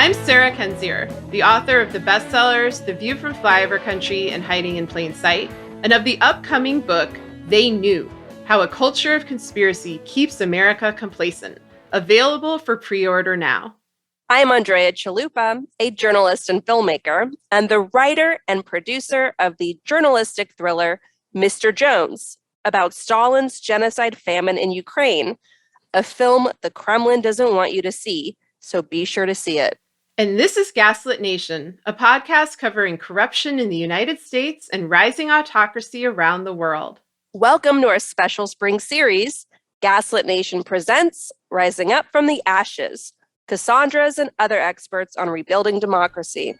I'm Sarah Kenzier, the author of the bestsellers The View from Flyover Country and Hiding in Plain Sight, and of the upcoming book, They Knew, How a Culture of Conspiracy Keeps America Complacent, available for pre-order now. I'm Andrea Chalupa, a journalist and filmmaker, and the writer and producer of the journalistic thriller Mr. Jones, about Stalin's genocide famine in Ukraine, a film the Kremlin doesn't want you to see, so be sure to see it. And this is Gaslit Nation, a podcast covering corruption in the United States and rising autocracy around the world. Welcome to our special spring series, Gaslit Nation presents Rising Up from the Ashes, Cassandra's and other experts on rebuilding democracy.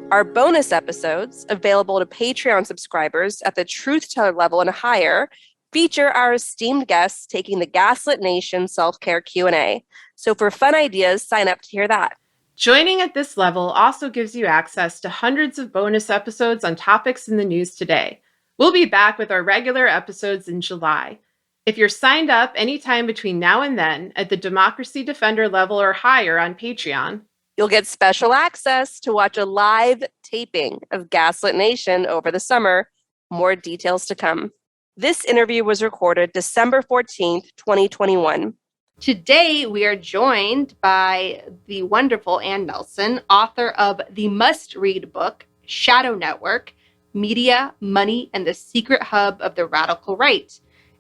Our bonus episodes, available to Patreon subscribers at the Truth Teller level and higher, feature our esteemed guests taking the Gaslit Nation self-care Q&A. So for fun ideas, sign up to hear that. Joining at this level also gives you access to hundreds of bonus episodes on topics in the news today. We'll be back with our regular episodes in July. If you're signed up anytime between now and then at the Democracy Defender level or higher on Patreon, you'll get special access to watch a live taping of Gaslit Nation over the summer. More details to come. This interview was recorded December 14th, 2021. Today, we are joined by the wonderful Ann Nelson, author of the must-read book, Shadow Network, Media, Money, and the Secret Hub of the Radical Right.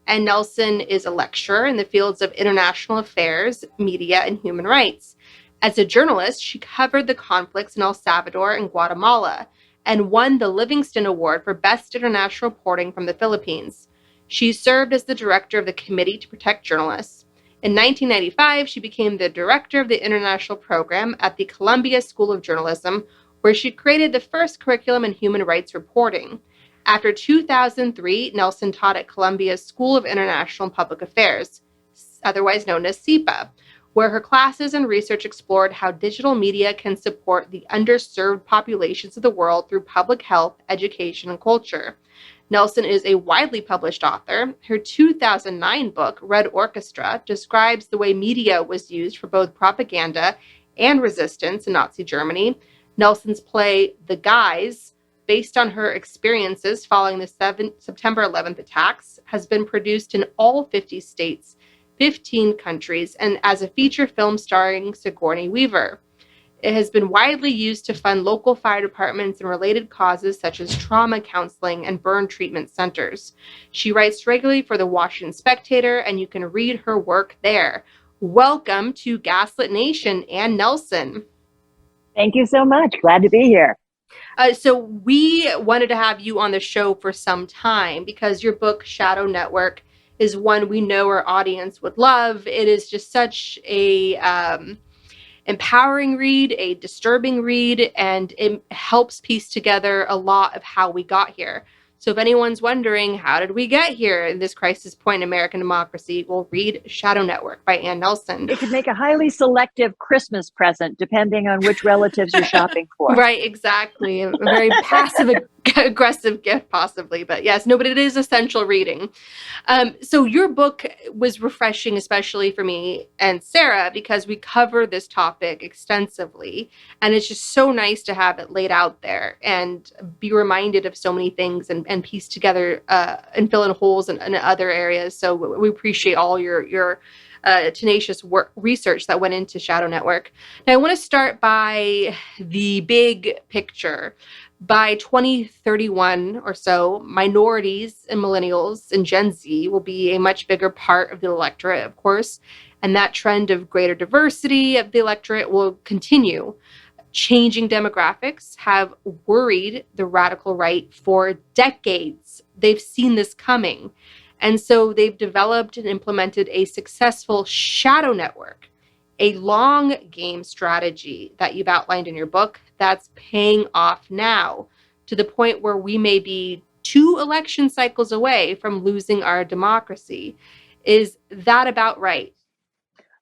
And Nelson is a lecturer in the fields of international affairs, media, and human rights. As a journalist, she covered the conflicts in El Salvador and Guatemala and won the Livingston Award for Best International Reporting from the Philippines. She served as the director of the Committee to Protect Journalists. In 1995, she became the director of the international program at the Columbia School of Journalism, where she created the first curriculum in human rights reporting. After 2003, Nelson taught at Columbia's School of International and Public Affairs, otherwise known as SIPA, where her classes and research explored how digital media can support the underserved populations of the world through public health, education, and culture. Nelson is a widely published author. Her 2009 book, Red Orchestra, describes the way media was used for both propaganda and resistance in Nazi Germany. Nelson's play, The Guys, based on her experiences following the September 11th attacks, has been produced in all 50 states, 15 countries, and as a feature film starring Sigourney Weaver. It has been widely used to fund local fire departments and related causes such as trauma counseling and burn treatment centers. She writes regularly for the Washington Spectator, and you can read her work there. Welcome to Gaslit Nation, Ann Nelson. Thank you so much. Glad to be here. So we wanted to have you on the show for some time because your book, Shadow Network, is one we know our audience would love. It is just such a empowering read, a disturbing read, and it helps piece together a lot of how we got here. So if anyone's wondering, how did we get here in this crisis point in American democracy, we'll read Shadow Network by Ann Nelson. It could make a highly selective Christmas present, depending on which relatives you're shopping for. Right, exactly. A very passive-aggressive gift, possibly. But yes, no, but it is essential reading. So your book was refreshing, especially for me and Sarah, because we cover this topic extensively. And it's just so nice to have it laid out there and be reminded of so many things and piece together and fill in holes in other areas. So we appreciate all your tenacious research that went into Shadow Network. Now, I want to start by the big picture. By 2031 or so, minorities and millennials and Gen Z will be a much bigger part of the electorate, of course, and that trend of greater diversity of the electorate will continue. Changing demographics have worried the radical right for decades. They've seen this coming. And so they've developed and implemented a successful shadow network, a long game strategy that you've outlined in your book that's paying off now to the point where we may be 2 election cycles away from losing our democracy. Is that about right?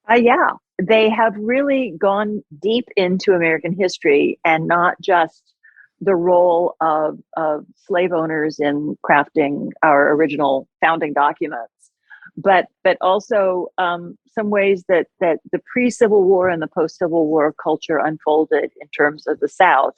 Yeah, they have really gone deep into American history and not just the role of slave owners in crafting our original founding documents, but also some ways that the pre-Civil War and the post-Civil War culture unfolded in terms of the South,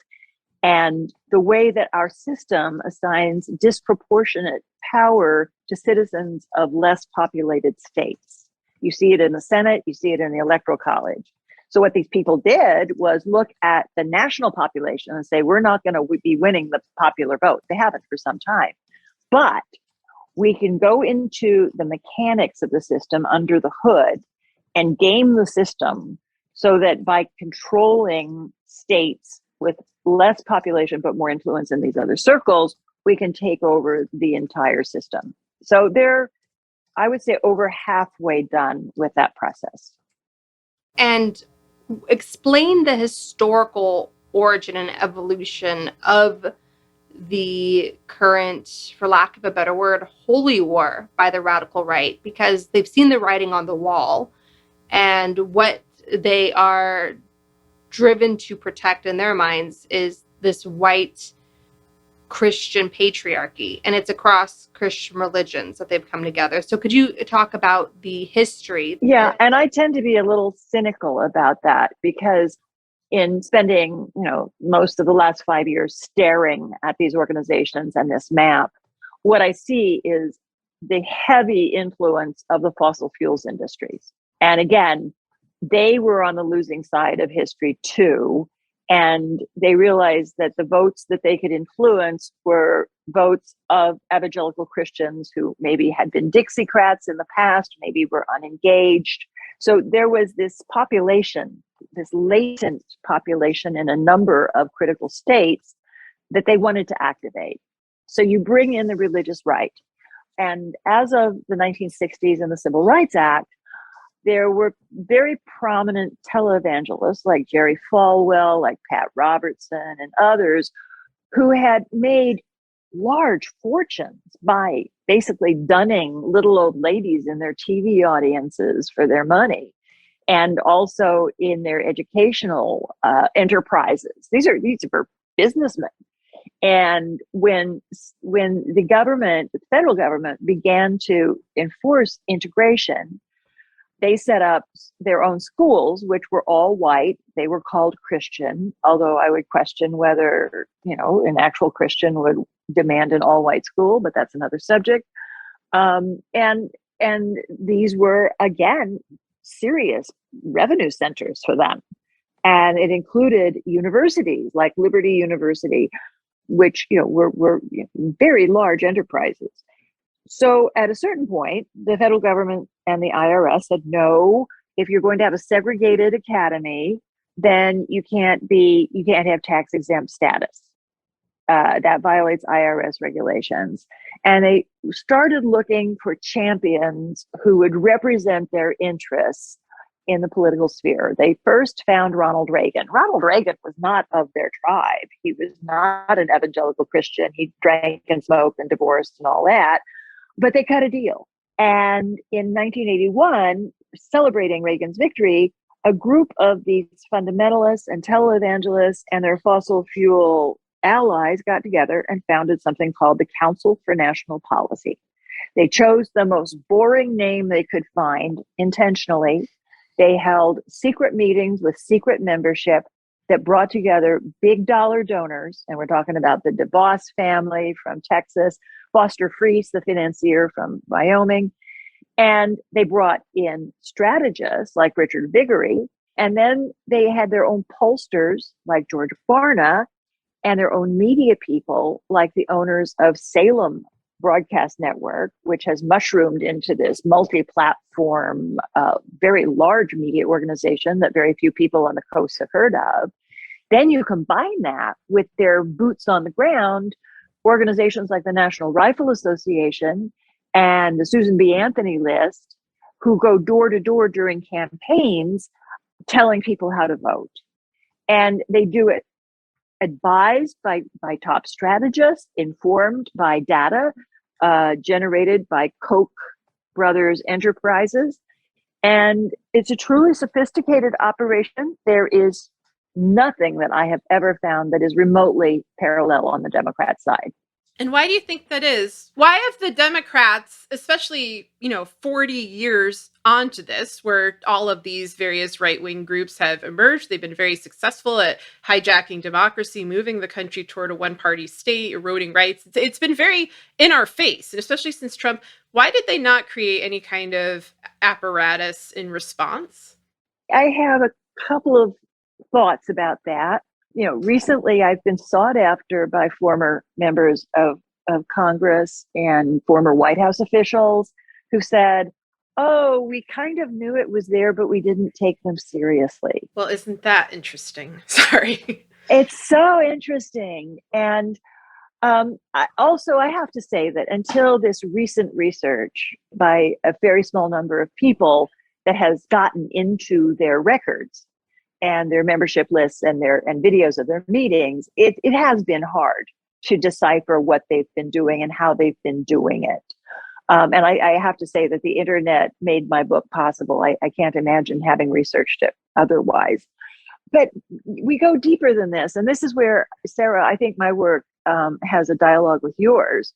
and the way that our system assigns disproportionate power to citizens of less populated states. You see it in the Senate, you see it in the Electoral College. So what these people did was look at the national population and say, we're not going to be winning the popular vote. They haven't for some time. But we can go into the mechanics of the system under the hood and game the system so that by controlling states with less population but more influence in these other circles, we can take over the entire system. So they're, I would say, over halfway done with that process. And explain the historical origin and evolution of the current, for lack of a better word, holy war by the radical right, because they've seen the writing on the wall, and what they are driven to protect in their minds is this white Christian patriarchy, and it's across Christian religions that they've come together. So could you talk about the history? Yeah, and I tend to be a little cynical about that because in spending, most of the last 5 years staring at these organizations and this map, what I see is the heavy influence of the fossil fuels industries. And again, they were on the losing side of history too. And they realized that the votes that they could influence were votes of evangelical Christians who maybe had been Dixiecrats in the past, maybe were unengaged. So there was this population, this latent population in a number of critical states that they wanted to activate. So you bring in the religious right. And as of the 1960s and the Civil Rights Act, there were very prominent televangelists like Jerry Falwell, like Pat Robertson, and others who had made large fortunes by basically dunning little old ladies in their TV audiences for their money, and also in their educational enterprises. These are businessmen. And when the government, the federal government, began to enforce integration, they set up their own schools, which were all white. They were called Christian, although I would question whether, an actual Christian would demand an all-white school, but that's another subject. And these were, again, serious revenue centers for them. And it included universities like Liberty University, which, were very large enterprises. So at a certain point, the federal government and the IRS said, no, if you're going to have a segregated academy, then you can't have tax exempt status. That violates IRS regulations. And they started looking for champions who would represent their interests in the political sphere. They first found Ronald Reagan. Ronald Reagan was not of their tribe. He was not an evangelical Christian. He drank and smoked and divorced and all that. But they cut a deal. And in 1981, celebrating Reagan's victory, a group of these fundamentalists and televangelists and their fossil fuel allies got together and founded something called the Council for National Policy. They chose the most boring name they could find intentionally. They held secret meetings with secret membership that brought together big dollar donors. And we're talking about the DeVos family from Texas, Foster Friess, the financier from Wyoming. And they brought in strategists like Richard Viguerie. And then they had their own pollsters like George Barna and their own media people like the owners of Salem Broadcast Network, which has mushroomed into this multi-platform, very large media organization that very few people on the coast have heard of. Then you combine that with their boots on the ground, organizations like the National Rifle Association and the Susan B. Anthony list, who go door to door during campaigns telling people how to vote. And they do it advised by top strategists, informed by data generated by Koch brothers enterprises. And it's a truly sophisticated operation. There is nothing that I have ever found that is remotely parallel on the Democrat side. And why do you think that is? Why have the Democrats, especially, 40 years onto this, where all of these various right-wing groups have emerged, they've been very successful at hijacking democracy, moving the country toward a one-party state, eroding rights. It's been very in our face, and especially since Trump. Why did they not create any kind of apparatus in response? I have a couple of thoughts about that. Recently I've been sought after by former members of Congress and former White House officials who said, oh, we kind of knew it was there, but we didn't take them seriously. Well, isn't that interesting? Sorry. It's so interesting. And I have to say that until this recent research by a very small number of people that has gotten into their records and their membership lists and videos of their meetings, it has been hard to decipher what they've been doing and how they've been doing it. And I have to say that the internet made my book possible. I can't imagine having researched it otherwise. But we go deeper than this. And this is where, Sarah, I think my work has a dialogue with yours,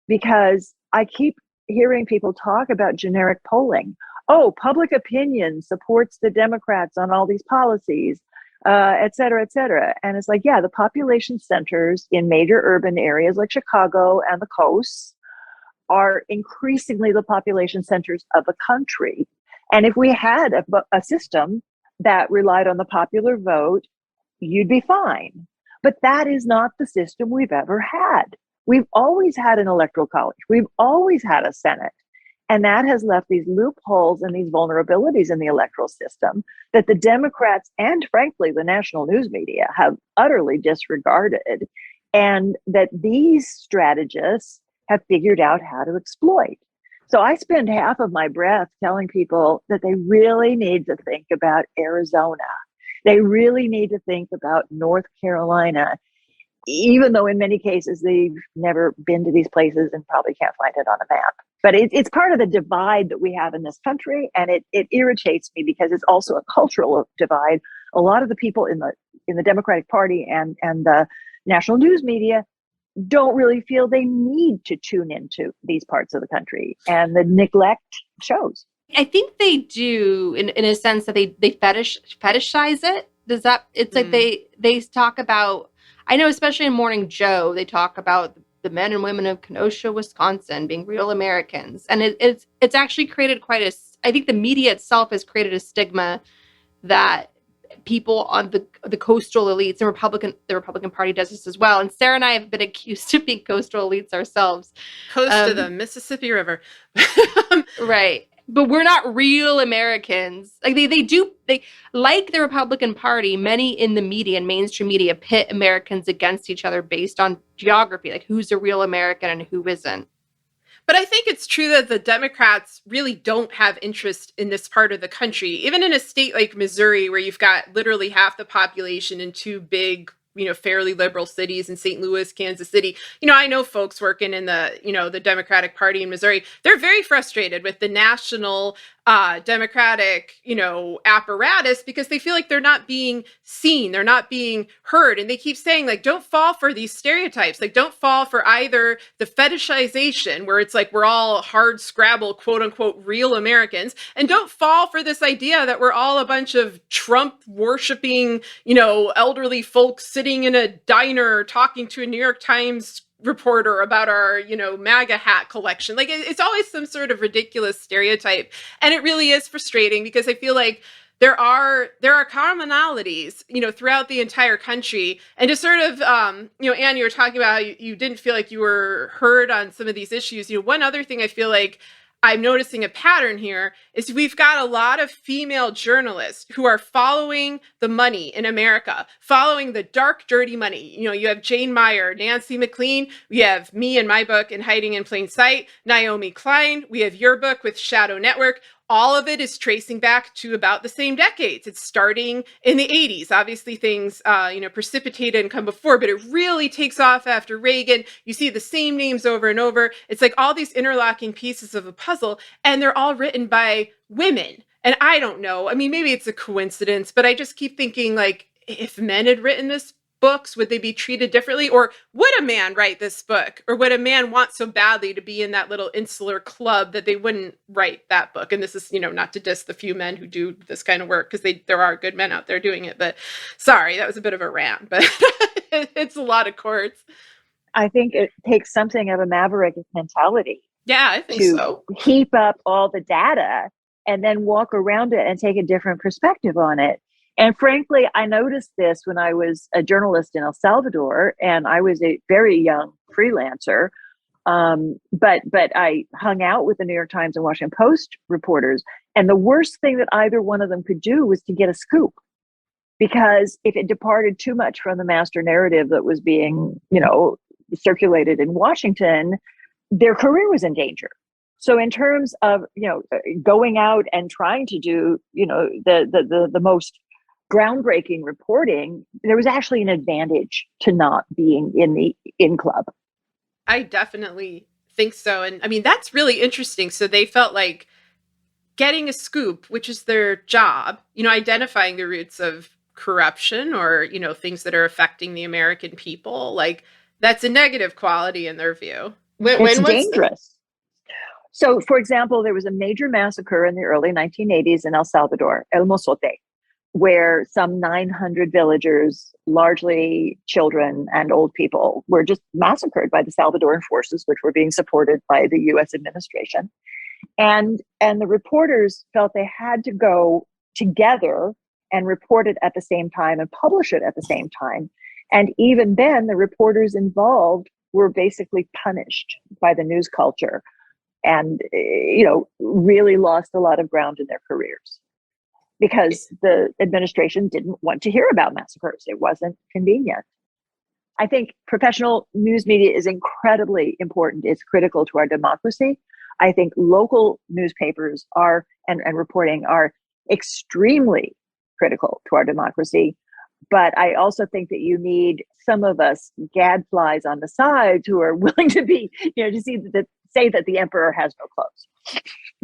because I keep hearing people talk about generic polling. Oh, public opinion supports the Democrats on all these policies, et cetera, et cetera. And it's like, yeah, the population centers in major urban areas like Chicago and the coasts are increasingly the population centers of the country. And if we had a system that relied on the popular vote, you'd be fine. But that is not the system we've ever had. We've always had an electoral college. We've always had a Senate. And that has left these loopholes and these vulnerabilities in the electoral system that the Democrats and, frankly, the national news media have utterly disregarded, and that these strategists have figured out how to exploit. So I spend half of my breath telling people that they really need to think about Arizona. They really need to think about North Carolina, even though in many cases they've never been to these places and probably can't find it on a map. But it's part of the divide that we have in this country, and it irritates me because it's also a cultural divide. A lot of the people in the Democratic Party and the national news media don't really feel they need to tune into these parts of the country, and the neglect shows. I think they do in a sense that they fetishize it. Does that, it's like they talk about, I know especially in Morning Joe, they talk about the men and women of Kenosha, Wisconsin being real Americans. And it's actually created I think the media itself has created a stigma that people on the coastal elites, and the Republican Party does this as well. And Sarah and I have been accused of being coastal elites ourselves. Coast of the Mississippi River. Right. But we're not real Americans. Like they like the Republican Party, many in the media and mainstream media pit Americans against each other based on geography, like who's a real American and who isn't. But I think it's true that the Democrats really don't have interest in this part of the country. Even in a state like Missouri, where you've got literally half the population in two big, fairly liberal cities in St. Louis, Kansas City. I know folks working in the Democratic Party in Missouri. They're very frustrated with the national Democratic, apparatus, because they feel like they're not being seen, they're not being heard. And they keep saying, like, don't fall for these stereotypes. Like, don't fall for either the fetishization, where it's like we're all hard scrabble, quote unquote, real Americans, and don't fall for this idea that we're all a bunch of Trump worshiping, elderly folks sitting in a diner talking to a New York Times reporter about our, MAGA hat collection. Like, it's always some sort of ridiculous stereotype. And it really is frustrating, because I feel like there are commonalities, throughout the entire country. And to sort of, Anne, you were talking about how you didn't feel like you were heard on some of these issues. One other thing I feel like I'm noticing a pattern here is we've got a lot of female journalists who are following the money in America, following the dark, dirty money. You have Jane Meyer, Nancy McLean. We have me and my book in Hiding in Plain Sight, Naomi Klein. We have your book with Shadow Network. All of it is tracing back to about the same decades. It's starting in the 80s. Obviously, things, precipitated and come before, but it really takes off after Reagan. You see the same names over and over. It's like all these interlocking pieces of a puzzle, and they're all written by women. And I don't know. I mean, maybe it's a coincidence, but I just keep thinking, like, if men had written this books, would they be treated differently? Or would a man write this book? Or would a man want so badly to be in that little insular club that they wouldn't write that book? And this is, not to diss the few men who do this kind of work, because there are good men out there doing it. But sorry, that was a bit of a rant, but it's a lot of courts. I think it takes something of a maverick mentality. Yeah, I think to so. Heap up all the data and then walk around it and take a different perspective on it. And frankly, I noticed this when I was a journalist in El Salvador, and I was a very young freelancer. But I hung out with the New York Times and Washington Post reporters, and the worst thing that either one of them could do was to get a scoop, because if it departed too much from the master narrative that was being, circulated in Washington, their career was in danger. So in terms of, going out and trying to do, the most groundbreaking reporting, there was actually an advantage to not being in the in club. I definitely think so. And I mean, that's really interesting. So they felt like getting a scoop, which is their job, identifying the roots of corruption or, things that are affecting the American people, like that's a negative quality in their view. It's dangerous. So, for example, there was a major massacre in the early 1980s in El Salvador, El Mozote, where some 900 villagers, largely children and old people, were just massacred by the Salvadoran forces, which were being supported by the U.S. administration. And the reporters felt they had to go together and report it at the same time and publish it at the same time. And even then, the reporters involved were basically punished by the news culture and, really lost a lot of ground in their careers because the administration didn't want to hear about massacres. It wasn't convenient. I think professional news media is incredibly important. It's critical to our democracy. I think local newspapers are and reporting are extremely critical to our democracy. But I also think that you need some of us gadflies on the side who are willing to be, to say that the emperor has no clothes.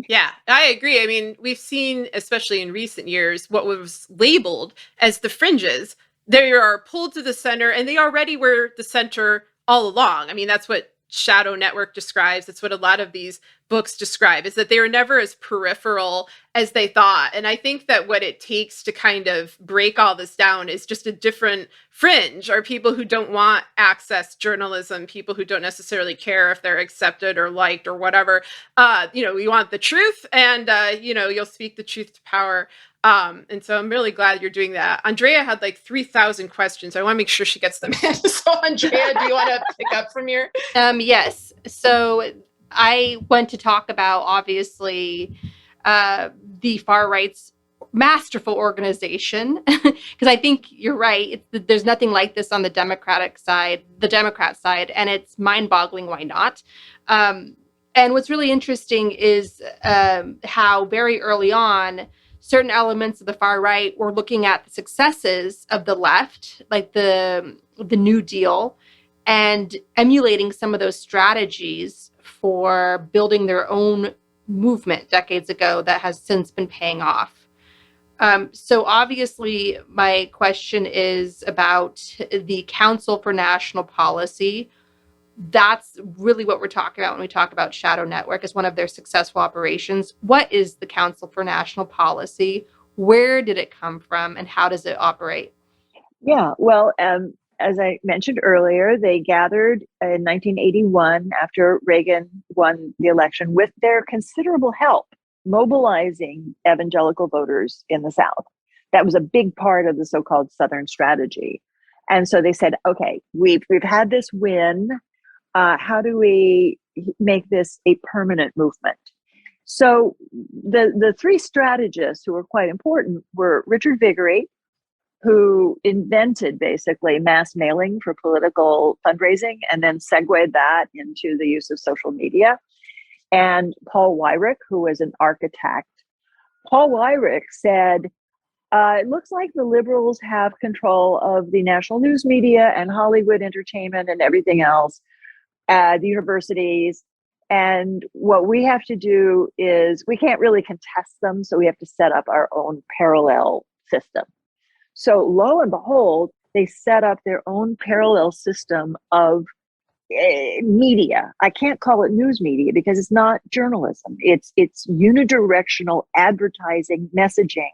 Yeah, I agree. I mean, we've seen, especially in recent years, what was labeled as the fringes. They are pulled to the center, and they already were the center all along. I mean, that's what Shadow Network describes. It's what a lot of these books describe, is that they were never as peripheral as they thought. And I think that what it takes to kind of break all this down is just a different fringe, or people who don't want access journalism, people who don't necessarily care if they're accepted or liked or whatever. We want the truth, and you'll speak the truth to power. And so I'm really glad you're doing that. Andrea had like 3,000 questions. I want to make sure she gets them in. So Andrea, do you want to pick up from here? Yes. So I want to talk about, obviously, the far right's masterful organization, because I think you're right. There's nothing like this on the Democrat side, and it's mind-boggling why not. And what's really interesting is how very early on, certain elements of the far right were looking at the successes of the left, like the New Deal, and emulating some of those strategies for building their own movement decades ago that has since been paying off. So obviously, my question is about the Council for National Policy. That's really what we're talking about when we talk about Shadow Network as one of their successful operations. What is the Council for National Policy? Where did it come from, and how does it operate? Yeah, well, as I mentioned earlier, they gathered in 1981 after Reagan won the election with their considerable help, mobilizing evangelical voters in the South. That was a big part of the so-called Southern strategy. And so they said, okay, we've had this win. How do we make this a permanent movement? So the three strategists who were quite important were Richard Viguerie, who invented basically mass mailing for political fundraising and then segued that into the use of social media, and Paul Weyrich, who was an architect. Paul Weyrich said, it looks like the liberals have control of the national news media and Hollywood entertainment and everything else, the universities. And what we have to do is we can't really contest them, so we have to set up our own parallel system. So lo and behold, they set up their own parallel system of media. I can't call it news media because it's not journalism. It's unidirectional advertising messaging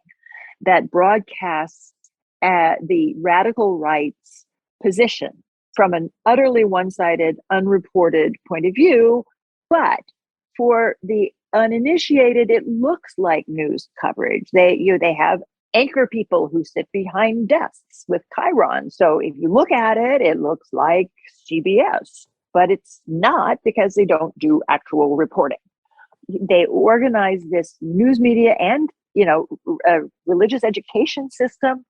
that broadcasts the radical right's position from an utterly one-sided, unreported point of view. But for the uninitiated, it looks like news coverage. They have anchor people who sit behind desks with chyrons. So if you look at it, it looks like CBS, but it's not because they don't do actual reporting. They organize this news media and, a religious education system,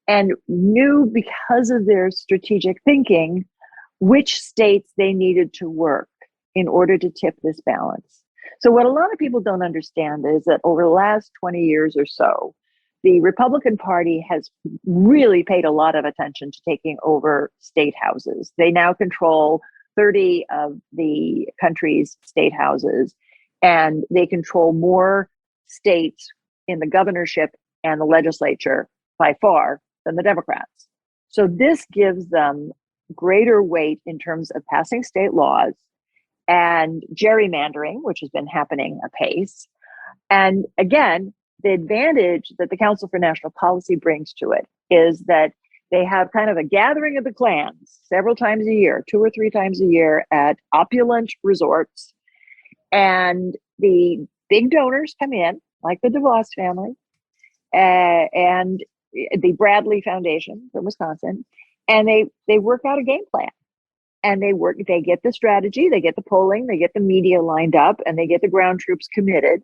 and knew because of their strategic thinking which states they needed to work in order to tip this balance. So what a lot of people don't understand is that over the last 20 years or so, the Republican Party has really paid a lot of attention to taking over state houses. They now control 30 of the country's state houses, and they control more states in the governorship and the legislature by far than the Democrats. So this gives them greater weight in terms of passing state laws and gerrymandering, which has been happening apace. And again, the advantage that the Council for National Policy brings to it is that they have kind of a gathering of the clans several times a year, 2 or 3 times a year at opulent resorts. And the big donors come in, like the DeVos family and the Bradley Foundation from Wisconsin, and they work out a game plan. And they get the strategy, they get the polling, they get the media lined up, and they get the ground troops committed.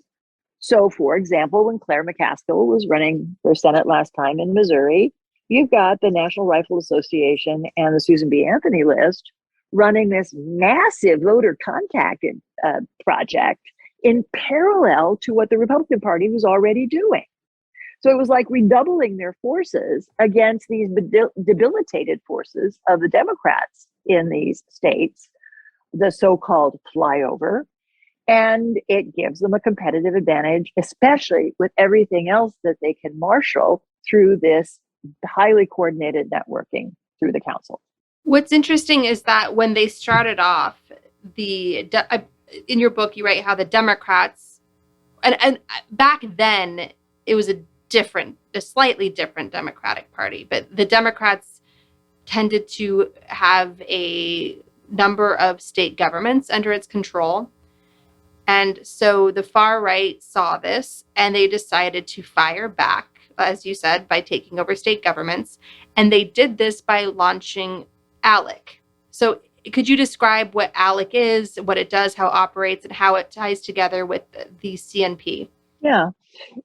So, for example, when Claire McCaskill was running for Senate last time in Missouri, you've got the National Rifle Association and the Susan B. Anthony list running this massive voter contact project in parallel to what the Republican Party was already doing. So it was like redoubling their forces against these debilitated forces of the Democrats in these states, the so-called flyover. And it gives them a competitive advantage, especially with everything else that they can marshal through this highly coordinated networking through the council. What's interesting is that when they started off, in your book, you write how the Democrats, and back then it was a slightly different Democratic Party, but the Democrats tended to have a number of state governments under its control. And so the far right saw this and they decided to fire back, as you said, by taking over state governments. And they did this by launching ALEC. So could you describe what ALEC is, what it does, how it operates, and how it ties together with the CNP? Yeah.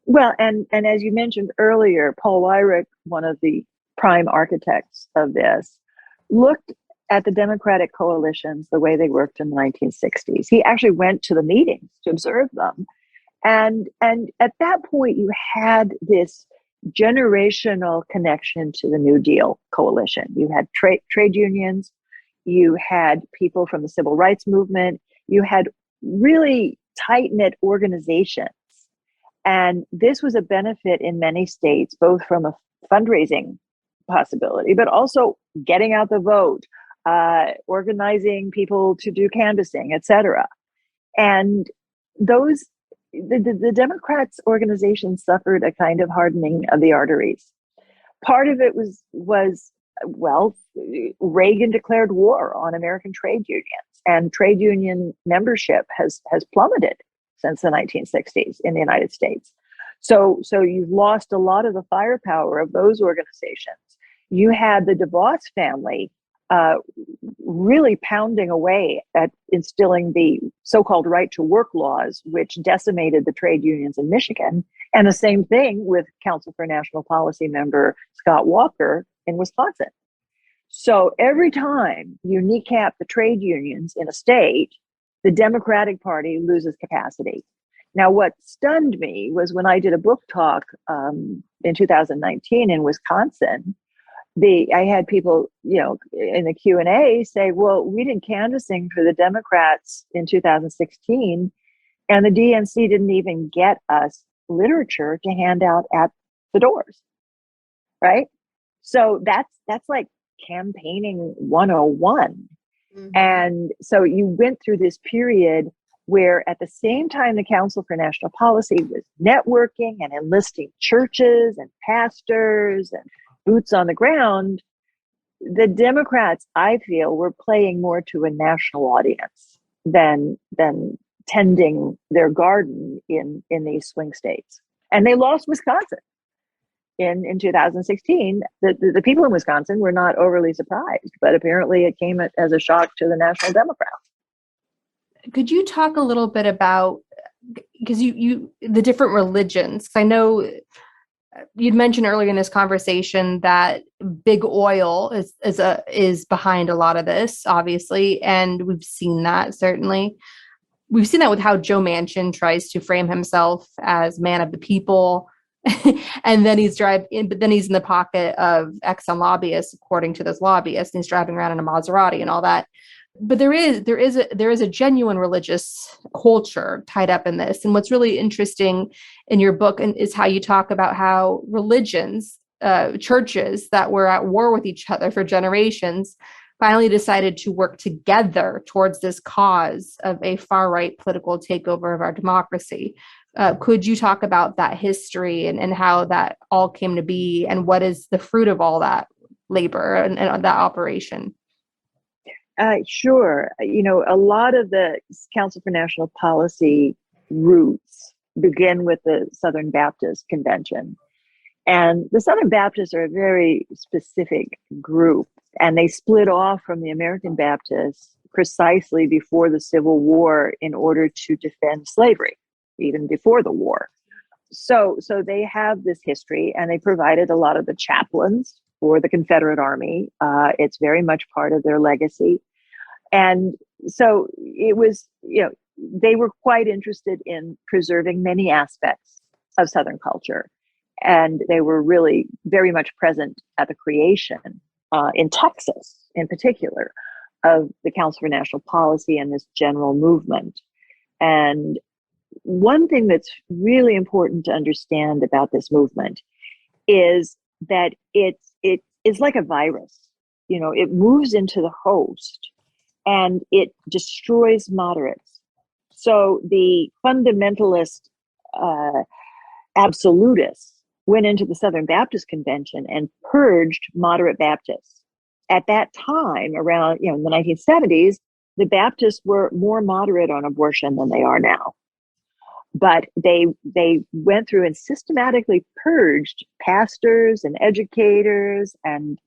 Well, and as you mentioned earlier, Paul Weyrich, one of the prime architects of this, looked at the Democratic coalitions the way they worked in the 1960s. He actually went to the meetings to observe them. And at that point, you had this generational connection to the New Deal coalition. You had trade unions, you had people from the civil rights movement, you had really tight-knit organizations. And this was a benefit in many states, both from a fundraising possibility, but also getting out the vote, organizing people to do canvassing, et cetera. And the Democrats' organizations suffered a kind of hardening of the arteries. Part of it was Reagan declared war on American trade unions, and trade union membership has plummeted since the 1960s in the United States. So you've lost a lot of the firepower of those organizations. You had the DeVos family really pounding away at instilling the so-called right to work laws, which decimated the trade unions in Michigan. And the same thing with Council for National Policy member Scott Walker in Wisconsin. So every time you kneecap the trade unions in a state, the Democratic Party loses capacity. Now, what stunned me was when I did a book talk in 2019 in Wisconsin, I had people, in the Q&A say, well, we did canvassing for the Democrats in 2016, and the DNC didn't even get us literature to hand out at the doors, right? So that's like campaigning 101. Mhm. And so you went through this period where at the same time the Council for National Policy was networking and enlisting churches and pastors and boots on the ground, the Democrats, I feel, were playing more to a national audience than tending their garden in these swing states. And they lost Wisconsin in 2016. The people in Wisconsin were not overly surprised, but apparently it came as a shock to the National Democrats. Could you talk a little bit about, because you the different religions? 'Cause I know you'd mentioned earlier in this conversation that big oil is behind a lot of this, obviously, and we've seen that certainly. We've seen that with how Joe Manchin tries to frame himself as man of the people, and then but then he's in the pocket of Exxon lobbyists, according to those lobbyists, and he's driving around in a Maserati and all that. But there is a genuine religious culture tied up in this. And what's really interesting in your book is how you talk about how religions, churches that were at war with each other for generations, finally decided to work together towards this cause of a far-right political takeover of our democracy. Could you talk about that history and how that all came to be, and what is the fruit of all that labor and that operation? Sure. A lot of the Council for National Policy roots begin with the Southern Baptist Convention. And the Southern Baptists are a very specific group, and they split off from the American Baptists precisely before the Civil War in order to defend slavery, even before the war. So they have this history, and they provided a lot of the chaplains for the Confederate Army. It's very much part of their legacy. And so it was, they were quite interested in preserving many aspects of Southern culture. And they were really very much present at the creation in Texas, in particular, of the Council for National Policy and this general movement. And one thing that's really important to understand about this movement is that it is like a virus. It moves into the host and it destroys moderates. So the fundamentalist absolutists went into the Southern Baptist Convention and purged moderate Baptists. At that time, around in the 1970s, the Baptists were more moderate on abortion than they are now. But they went through and systematically purged pastors and educators and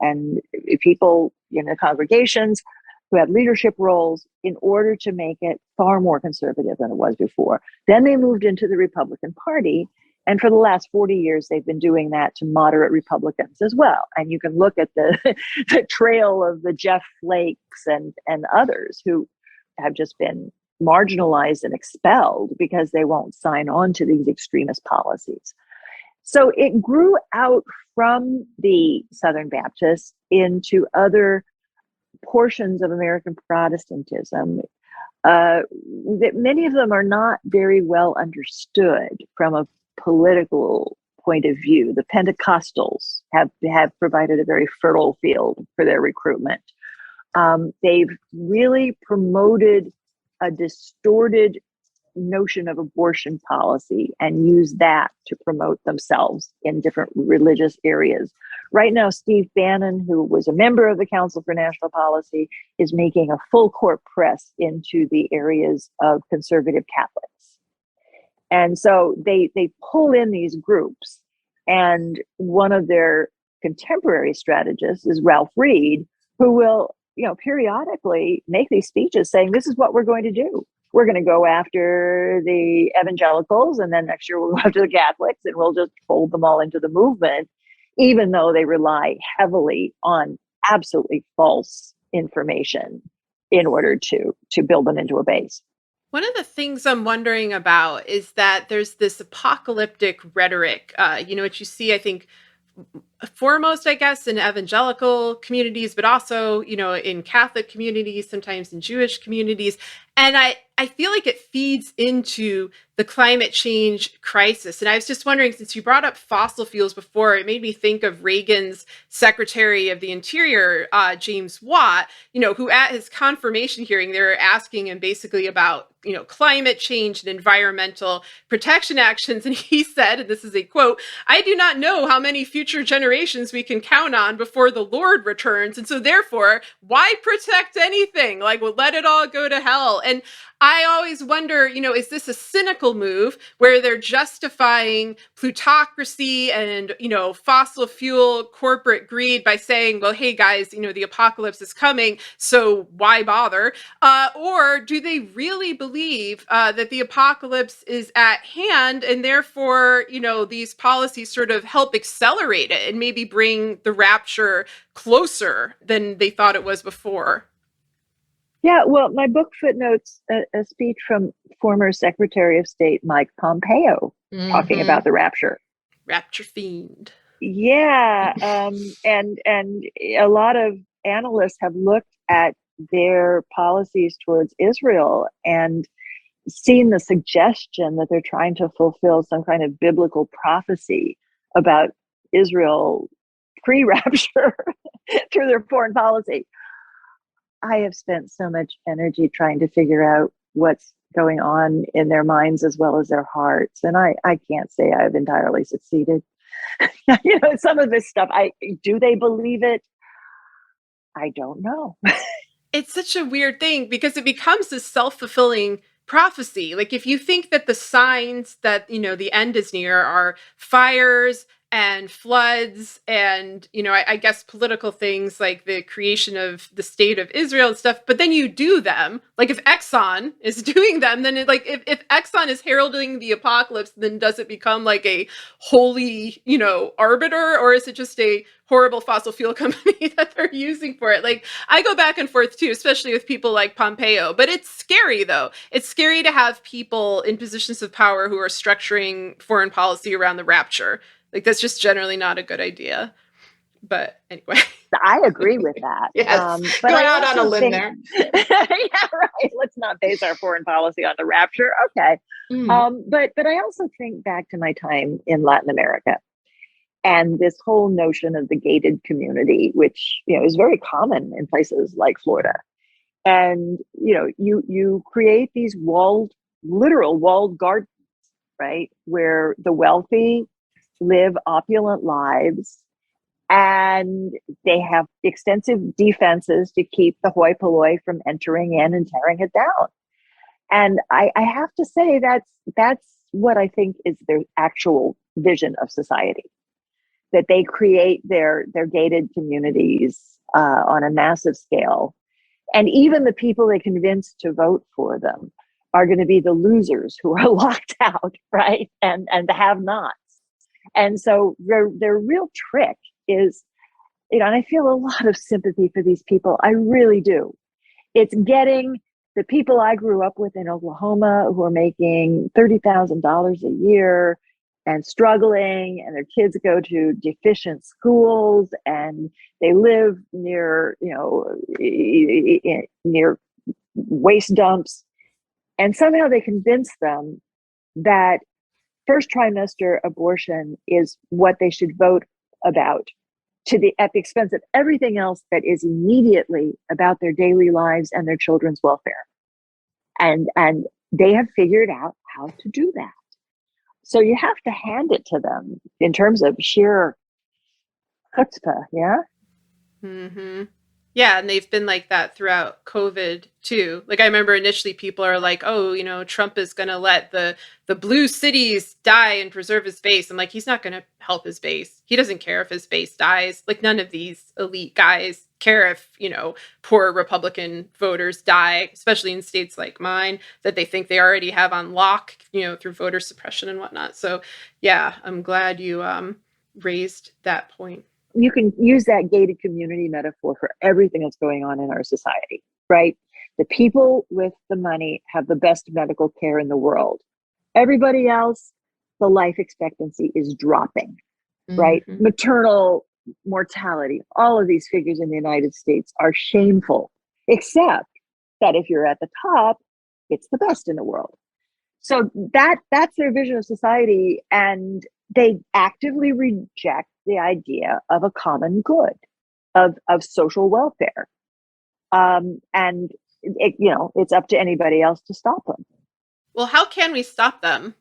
people in the congregations who had leadership roles in order to make it far more conservative than it was before. Then they moved into the Republican Party. And for the last 40 years, they've been doing that to moderate Republicans as well. And you can look at the trail of the Jeff Flakes and others who have just been marginalized and expelled because they won't sign on to these extremist policies. So it grew out from the Southern Baptists into other portions of American Protestantism. That many of them are not very well understood from a political point of view. The Pentecostals have provided a very fertile field for their recruitment. They've really promoted a distorted notion of abortion policy and use that to promote themselves in different religious areas. Right now, Steve Bannon, who was a member of the Council for National Policy, is making a full court press into the areas of conservative Catholics. And so they pull in these groups. And one of their contemporary strategists is Ralph Reed, who will periodically make these speeches saying, this is what we're going to do. We're going to go after the evangelicals, and then next year we'll go after the Catholics, and we'll just fold them all into the movement, even though they rely heavily on absolutely false information in order to build them into a base. One of the things I'm wondering about is that there's this apocalyptic rhetoric, what you see, I think, foremost, I guess, in evangelical communities, but also, in Catholic communities, sometimes in Jewish communities. And I feel like it feeds into the climate change crisis. And I was just wondering, since you brought up fossil fuels before, it made me think of Reagan's Secretary of the Interior, James Watt, who at his confirmation hearing, they were asking him basically about, climate change and environmental protection actions. And he said, and this is a quote, "I do not know how many future generations we can count on before the Lord returns. And so therefore, why protect anything? Like, we'll let it all go to hell." And I always wonder, is this a cynical move where they're justifying plutocracy and, fossil fuel corporate greed by saying, well, hey guys, the apocalypse is coming, so why bother? Or do they really believe that the apocalypse is at hand, and therefore, these policies sort of help accelerate it and maybe bring the rapture closer than they thought it was before? Yeah, well, my book footnotes a speech from former Secretary of State Mike Pompeo talking about the rapture. Rapture fiend. Yeah, and a lot of analysts have looked at their policies towards Israel and seen the suggestion that they're trying to fulfill some kind of biblical prophecy about Israel pre-rapture through their foreign policy. I have spent so much energy trying to figure out what's going on in their minds as well as their hearts. And I can't say I've entirely succeeded. Some of this stuff, do they believe it? I don't know. It's such a weird thing because it becomes this self-fulfilling prophecy. Like, if you think that the signs that, the end is near are fires and floods and, I guess political things like the creation of the state of Israel and stuff, but then you do them, like if Exxon is doing them, then if Exxon is heralding the apocalypse, then does it become like a holy, arbiter, or is it just a horrible fossil fuel company that they're using for it? Like, I go back and forth too, especially with people like Pompeo, but it's scary though. It's scary to have people in positions of power who are structuring foreign policy around the rapture. Like, that's just generally not a good idea. But anyway. I agree with that. Yes. But Going I out on a also limb think, there. yeah, right. Let's not base our foreign policy on the rapture. Okay. But I also think back to my time in Latin America and this whole notion of the gated community, which, is very common in places like Florida. And, you create these literal walled gardens, right? Where the wealthy live opulent lives and they have extensive defenses to keep the hoi polloi from entering in and tearing it down. And I have to say that's what I think is their actual vision of society, that they create their gated communities on a massive scale. And even the people they convince to vote for them are going to be the losers who are locked out, right? And the have-nots. And so their real trick is, and I feel a lot of sympathy for these people. I really do. It's getting the people I grew up with in Oklahoma who are making $30,000 a year and struggling, and their kids go to deficient schools and they live near, near waste dumps. And somehow they convince them that first trimester abortion is what they should vote about at the expense of everything else that is immediately about their daily lives and their children's welfare. And they have figured out how to do that. So you have to hand it to them in terms of sheer chutzpah, yeah? Mm-hmm. Yeah, and they've been like that throughout COVID too. Like, I remember initially people are like, oh, Trump is going to let the blue cities die and preserve his base. I'm like, he's not going to help his base. He doesn't care if his base dies. Like, none of these elite guys care if, poor Republican voters die, especially in states like mine that they think they already have on lock, through voter suppression and whatnot. So yeah, I'm glad you raised that point. You can use that gated community metaphor for everything that's going on in our society, right? The people with the money have the best medical care in the world. Everybody else, the life expectancy is dropping, right? Maternal mortality, all of these figures in the United States are shameful, except that if you're at the top, it's the best in the world. So that's their vision of society, and they actively reject the idea of a common good, of social welfare. And it's up to anybody else to stop them. Well, how can we stop them?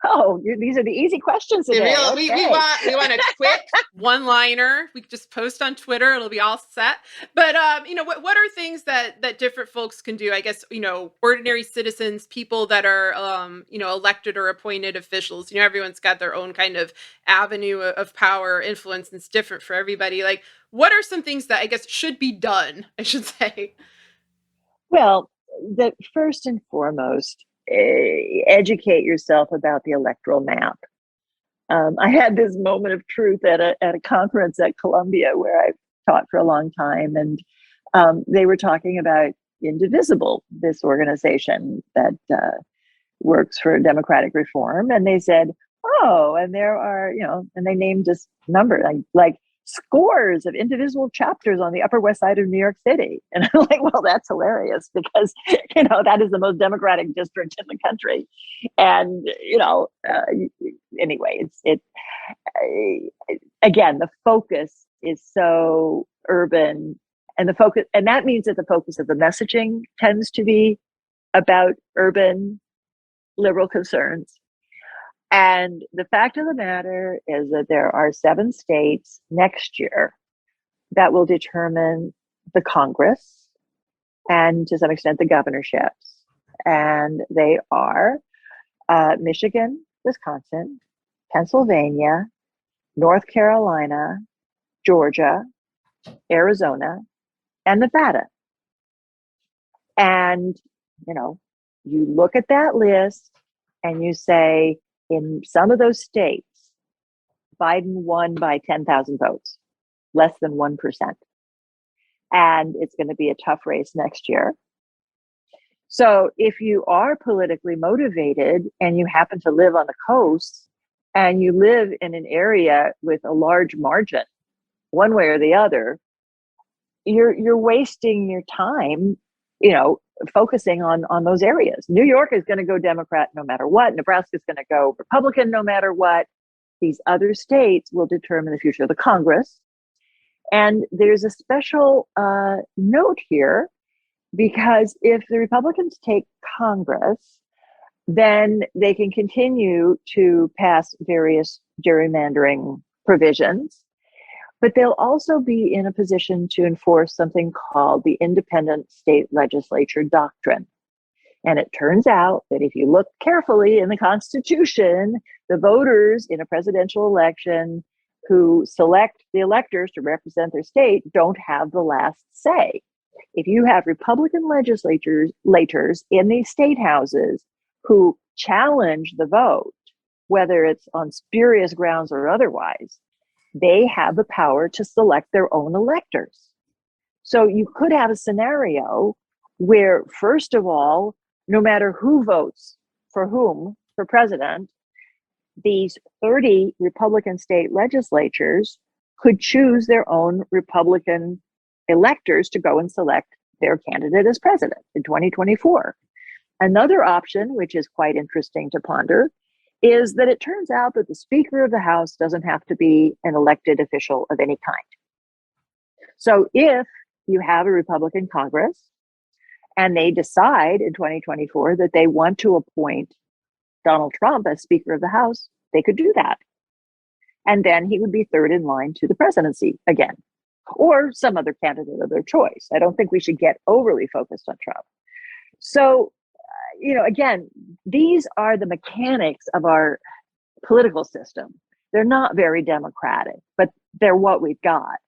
Oh, these are the easy questions today. We Okay. want a quick one-liner. We can just post on Twitter. It'll be all set. But what are things that different folks can do? I guess, ordinary citizens, people that are elected or appointed officials. Everyone's got their own kind of avenue of power or influence, and it's different for everybody. Like, what are some things that I guess should be done, I should say? Well, the first and foremost, educate yourself about the electoral map. I had this moment of truth at a conference at Columbia where I've taught for a long time, and they were talking about Indivisible, this organization that works for democratic reform, and they said, "Oh, and there are, and they named this number like scores of indivisible chapters on the Upper West Side of New York City." And I'm like, well, that's hilarious because, that is the most democratic district in the country. And, anyway, again, the focus is so urban, and that means that the focus of the messaging tends to be about urban liberal concerns. And the fact of the matter is that there are 7 states next year that will determine the Congress and to some extent the governorships. And they are Michigan, Wisconsin, Pennsylvania, North Carolina, Georgia, Arizona, and Nevada. And, you look at that list and you say, in some of those states, Biden won by 10,000 votes, less than 1%. And it's going to be a tough race next year. So if you are politically motivated and you happen to live on the coast and you live in an area with a large margin, one way or the other, you're wasting your time, focusing on those areas. New York is going to go Democrat no matter what. Nebraska is going to go Republican no matter what. These other states will determine the future of the Congress. And there's a special note here, because if the Republicans take Congress, then they can continue to pass various gerrymandering provisions. But they'll also be in a position to enforce something called the independent state legislature doctrine. And it turns out that if you look carefully in the Constitution, the voters in a presidential election who select the electors to represent their state don't have the last say. If you have Republican legislators in these state houses who challenge the vote, whether it's on spurious grounds or otherwise, they have the power to select their own electors. So you could have a scenario where, first of all, no matter who votes for whom for president, these 30 Republican state legislatures could choose their own Republican electors to go and select their candidate as president in 2024. Another option, which is quite interesting to ponder, is that it turns out that the Speaker of the House doesn't have to be an elected official of any kind. So if you have a Republican Congress and they decide in 2024 that they want to appoint Donald Trump as Speaker of the House, they could do that. And then he would be third in line to the presidency again, or some other candidate of their choice. I don't think we should get overly focused on Trump. So, again, these are the mechanics of our political system. They're not very democratic, but they're what we've got.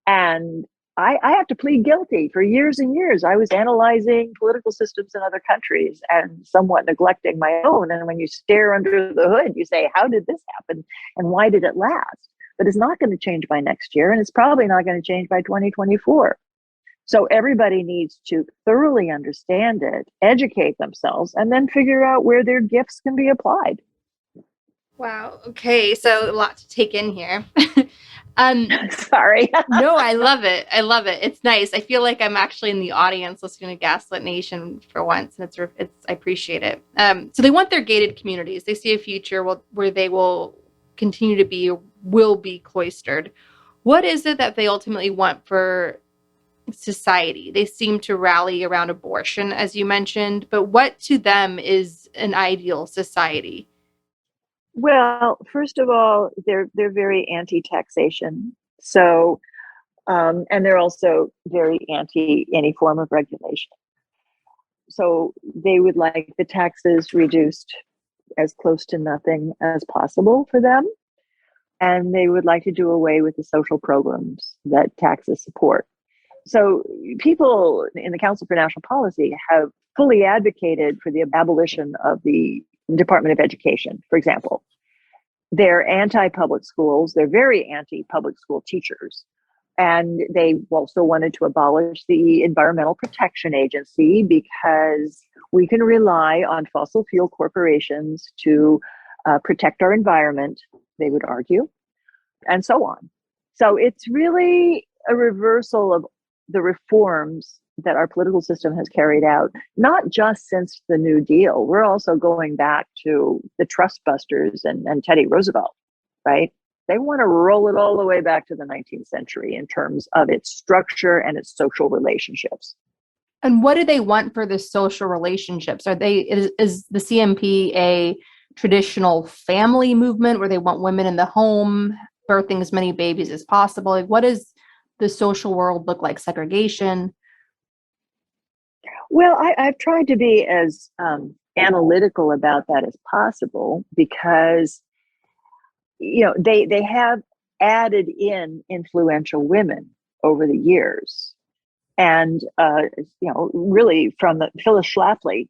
And I have to plead guilty. For years and years, I was analyzing political systems in other countries and somewhat neglecting my own. And when you stare under the hood, you say, how did this happen? And why did it last? But it's not going to change by next year. And it's probably not going to change by 2024. So everybody needs to thoroughly understand it, educate themselves, and then figure out where their gifts can be applied. Wow. Okay. So a lot to take in here. Sorry. No, I love it. I love it. It's nice. I feel like I'm actually in the audience listening to Gaslit Nation for once, and I appreciate it. So they want their gated communities. They see a future where they will continue to will be cloistered. What is it that they ultimately want for society? They seem to rally around abortion, as you mentioned, but what to them is an ideal society? Well, first of all, they're very anti-taxation. So, and they're also very anti any form of regulation. So they would like the taxes reduced as close to nothing as possible for them. And they would like to do away with the social programs that taxes support. So people in the Council for National Policy have fully advocated for the abolition of the Department of Education, for example. They're anti-public schools. They're very anti-public school teachers. And they also wanted to abolish the Environmental Protection Agency because we can rely on fossil fuel corporations to protect our environment, they would argue, and so on. So it's really a reversal of the reforms that our political system has carried out, not just since the New Deal. We're also going back to the trust busters and Teddy Roosevelt, right? They want to roll it all the way back to the 19th century in terms of its structure and its social relationships. And what do they want for the social relationships? Is the CMP a traditional family movement where they want women in the home, birthing as many babies as possible? Like, what does the social world look like? Segregation? Well, I've tried to be as analytical about that as possible because they have added in influential women over the years, and really from Phyllis Schlafly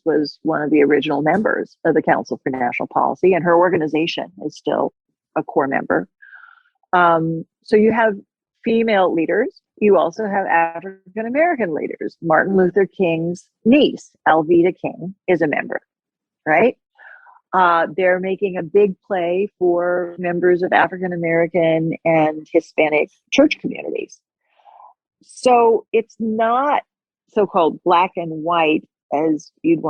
was one of the original members of the Council for National Policy, and her organization is still a core member. So you have female leaders. You also have African American leaders. Martin Luther King's niece, Alveda King, is a member, right? They're making a big play for members of African American and Hispanic church communities. So it's not so-called black and white as you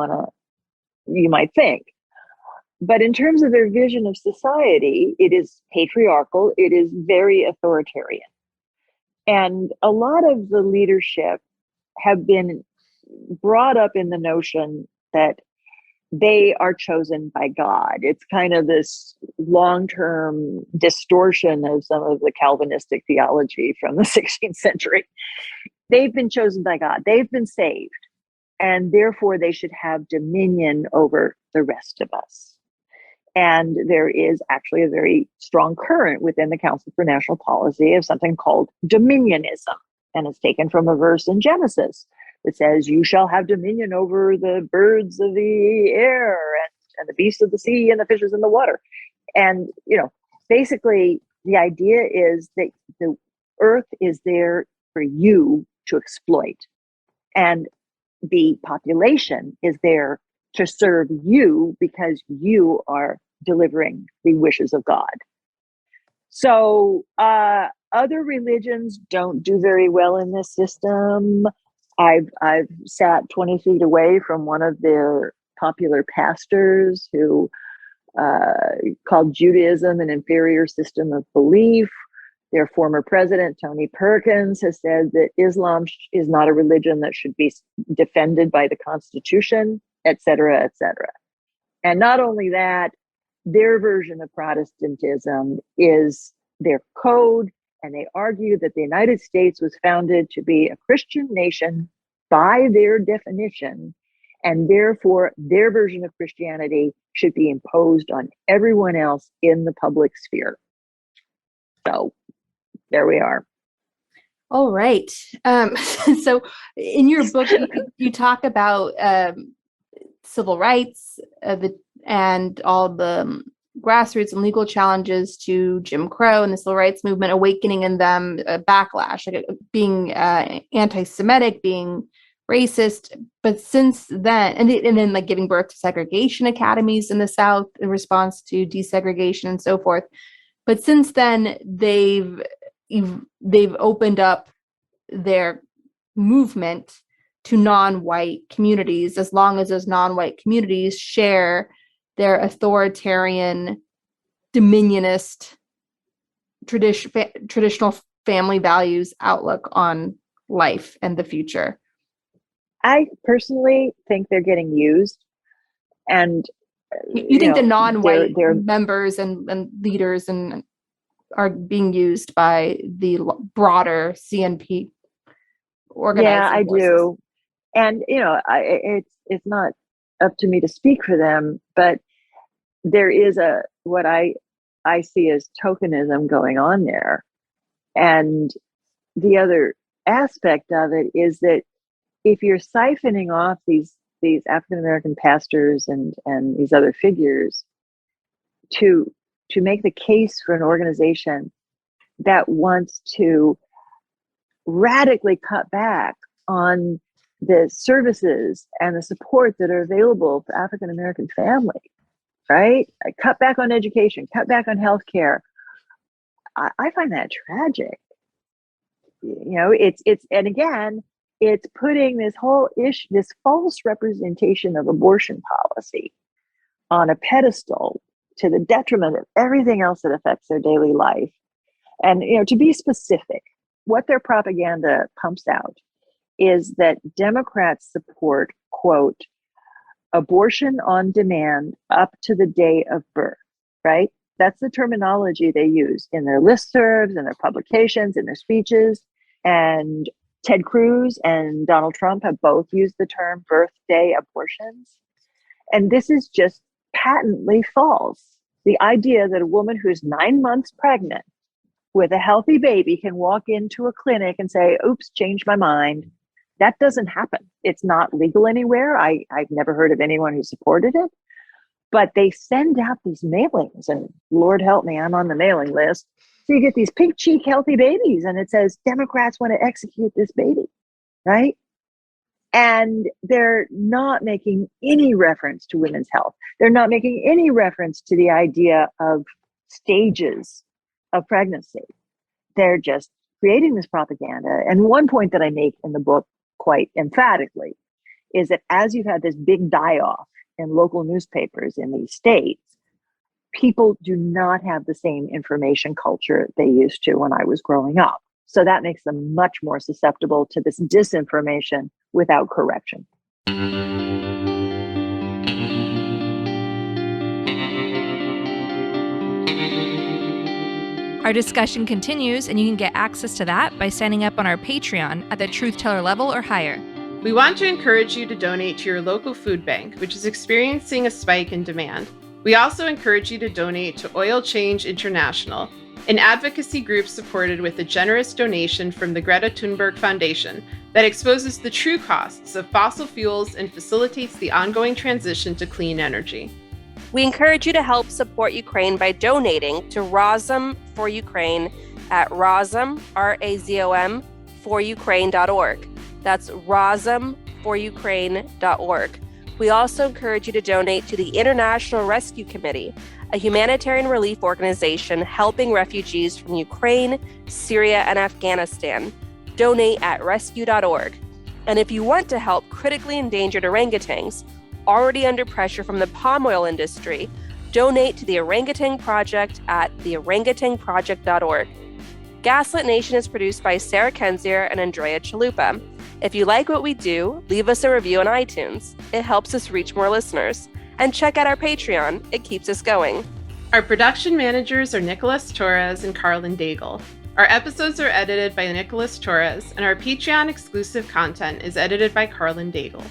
might think. But in terms of their vision of society, it is patriarchal, it is very authoritarian. And a lot of the leadership have been brought up in the notion that they are chosen by God. It's kind of this long-term distortion of some of the Calvinistic theology from the 16th century. They've been chosen by God. They've been saved. And therefore, they should have dominion over the rest of us. And there is actually a very strong current within the Council for National Policy of something called dominionism. And it's taken from a verse in Genesis that says, you shall have dominion over the birds of the air and the beasts of the sea and the fishes in the water. And, basically the idea is that the earth is there for you to exploit. And the population is there to serve you because you are delivering the wishes of God. So other religions don't do very well in this system. I've sat 20 feet away from one of their popular pastors who called Judaism an inferior system of belief. Their former president, Tony Perkins, has said that Islam is not a religion that should be defended by the Constitution, et cetera, et cetera. And not only that, their version of Protestantism is their code, and they argue that the United States was founded to be a Christian nation by their definition, and therefore their version of Christianity should be imposed on everyone else in the public sphere. So there we are. All right. So in your book, you talk about civil rights and all the grassroots and legal challenges to Jim Crow and the civil rights movement, awakening in them a backlash, like being anti-Semitic, being racist. But since then, and then like giving birth to segregation academies in the South in response to desegregation and so forth. But since then, they've opened up their movement to non-white communities, as long as those non-white communities share their authoritarian, dominionist, traditional family values outlook on life and the future. I personally think they're getting used. And you think the non-white members and leaders and are being used by the broader CNP organizing Yeah, I forces? do. And, it's not up to me to speak for them, but there is what I see as tokenism going on there. And the other aspect of it is that if you're siphoning off these African-American pastors and these other figures to make the case for an organization that wants to radically cut back on the services and the support that are available for African-American families, right? Cut back on education, cut back on healthcare. I find that tragic. And again, it's putting this whole issue, this false representation of abortion policy on a pedestal to the detriment of everything else that affects their daily life. And, to be specific, what their propaganda pumps out is that Democrats support, quote, abortion on demand up to the day of birth, right? That's the terminology they use in their listservs, in their publications, in their speeches. And Ted Cruz and Donald Trump have both used the term birthday abortions. And this is just patently false. The idea that a woman who's 9 months pregnant with a healthy baby can walk into a clinic and say, oops, changed my mind. That doesn't happen. It's not legal anywhere. I've never heard of anyone who supported it. But they send out these mailings, and Lord help me, I'm on the mailing list. So you get these pink cheek healthy babies, and it says Democrats want to execute this baby, right? And they're not making any reference to women's health. They're not making any reference to the idea of stages of pregnancy. They're just creating this propaganda. And one point that I make in the book quite emphatically is that as you've had this big die-off in local newspapers in these states, people do not have the same information culture they used to when I was growing up. So that makes them much more susceptible to this disinformation without correction. Our discussion continues, and you can get access to that by signing up on our Patreon at the Truth Teller level or higher. We want to encourage you to donate to your local food bank, which is experiencing a spike in demand. We also encourage you to donate to Oil Change International, an advocacy group supported with a generous donation from the Greta Thunberg Foundation that exposes the true costs of fossil fuels and facilitates the ongoing transition to clean energy. We encourage you to help support Ukraine by donating to Razom for Ukraine at Razom, R-A-Z-O-M, forukraine.org. That's razomforukraine.org. We also encourage you to donate to the International Rescue Committee, a humanitarian relief organization helping refugees from Ukraine, Syria, and Afghanistan. Donate at rescue.org. And if you want to help critically endangered orangutans, already under pressure from the palm oil industry, donate to the Orangutan Project at theorangutanproject.org. Gaslit Nation is produced by Sarah Kenzier and Andrea Chalupa. If you like what we do, leave us a review on iTunes. It helps us reach more listeners. And check out our Patreon. It keeps us going. Our production managers are Nicholas Torres and Carlin Daigle. Our episodes are edited by Nicholas Torres, and our Patreon exclusive content is edited by Carlin Daigle.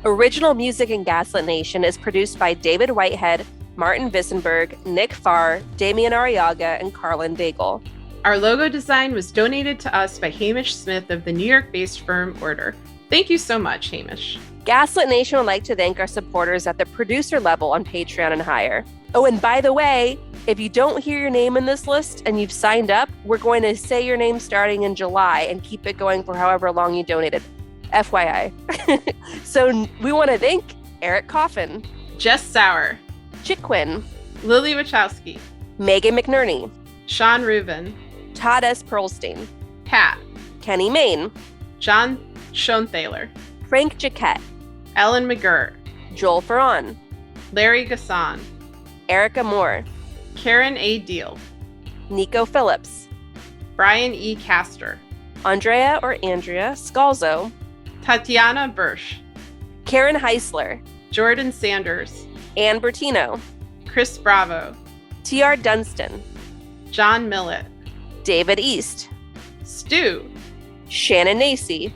Original music in Gaslit Nation is produced by David Whitehead, Martin Vissenberg, Nick Farr, Damian Arriaga, and Carlin Daigle. Our logo design was donated to us by Hamish Smith of the New York-based firm Order. Thank you so much, Hamish. Gaslit Nation would like to thank our supporters at the producer level on Patreon and higher. Oh, and by the way, if you don't hear your name in this list and you've signed up, we're going to say your name starting in July and keep it going for however long you donated. FYI. So we want to thank Eric Coffin, Jess Sauer, Chick Quinn, Lily Wachowski, Megan McNerney, Sean Rubin, Todd S. Perlstein, Pat, Kenny Main, John Schoenthaler, Frank Jaquette, Ellen McGirt, Joel Ferron, Larry Gasson, Erica Moore, Karen A. Deal, Nico Phillips, Brian E. Castor, Andrea Scalzo, Tatiana Birsch, Karen Heisler, Jordan Sanders, Ann Bertino, Chris Bravo, T.R. Dunstan, John Millett, David East, Stu, Shannon Nacy,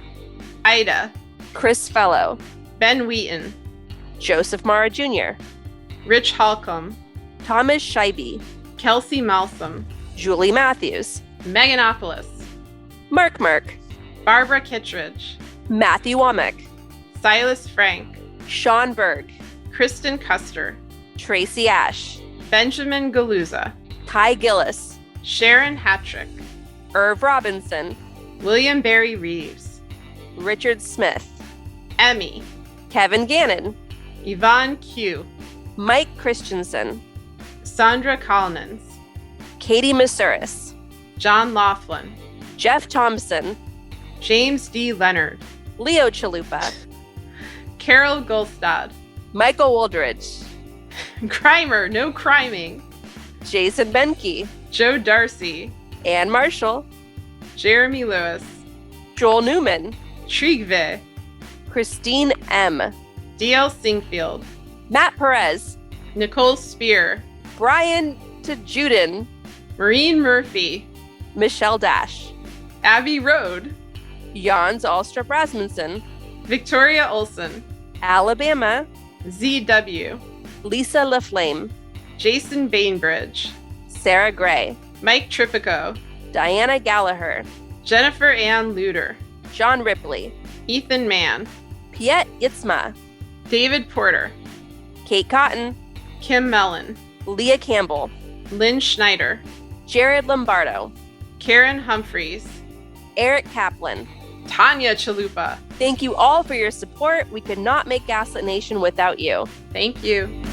Ida, Chris Fellow, Ben Wheaton, Joseph Mara Jr., Rich Holcomb, Thomas Scheibe, Kelsey Malsom, Julie Matthews, Meganopolis, Mark, Barbara Kittredge, Matthew Womack, Silas Frank, Sean Berg, Kristen Custer, Tracy Ash, Benjamin Galuza, Kai Gillis, Sharon Hattrick, Irv Robinson, William Barry Reeves, Richard Smith, Emmy, Kevin Gannon, Yvonne Q, Mike Christensen, Sandra Collins, Katie Masuris, John Laughlin, Jeff Thompson, James D. Leonard, Leo Chalupa, Carol Gulstad, Michael Woldridge, Crimer, no criming, Jason Benke, Joe Darcy, Ann Marshall, Jeremy Lewis, Joel Newman, Trigve, Christine M., D.L. Singfield, Matt Perez, Nicole Spear, Brian Tajudin, Maureen Murphy, Michelle Dash, Abby Road, Jans Alstrup Rasmussen, Victoria Olson, Alabama, ZW, Lisa LaFlame, Jason Bainbridge, Sarah Gray, Mike Tripico, Diana Gallagher, Jennifer Ann Luter, John Ripley, Ethan Mann, Piet Itzma, David Porter, Kate Cotton, Kim Mellon, Leah Campbell, Lynn Schneider, Jared Lombardo, Karen Humphreys, Eric Kaplan. Tanya Chalupa. Thank you all for your support. We could not make Gaslit Nation without you. Thank you.